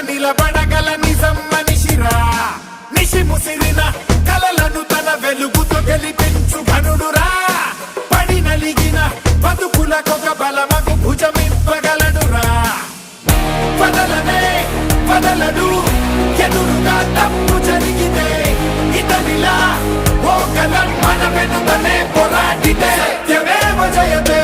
నిలబడగల నిజం మనిషిరా నిషి ముసిరిన కలలను తన వెలుగుతో గెలిపించు ఘనుడురా పడి నలిగిన బతుకులకొక బలమగు భుజమివ్వగలడురా వదలనే వదలడు ఎదురుగా తప్పు జరిగితే ఇతనిలా ఓ కలం మన వెనుకనే పోరాడితే సత్యమేవ జయతే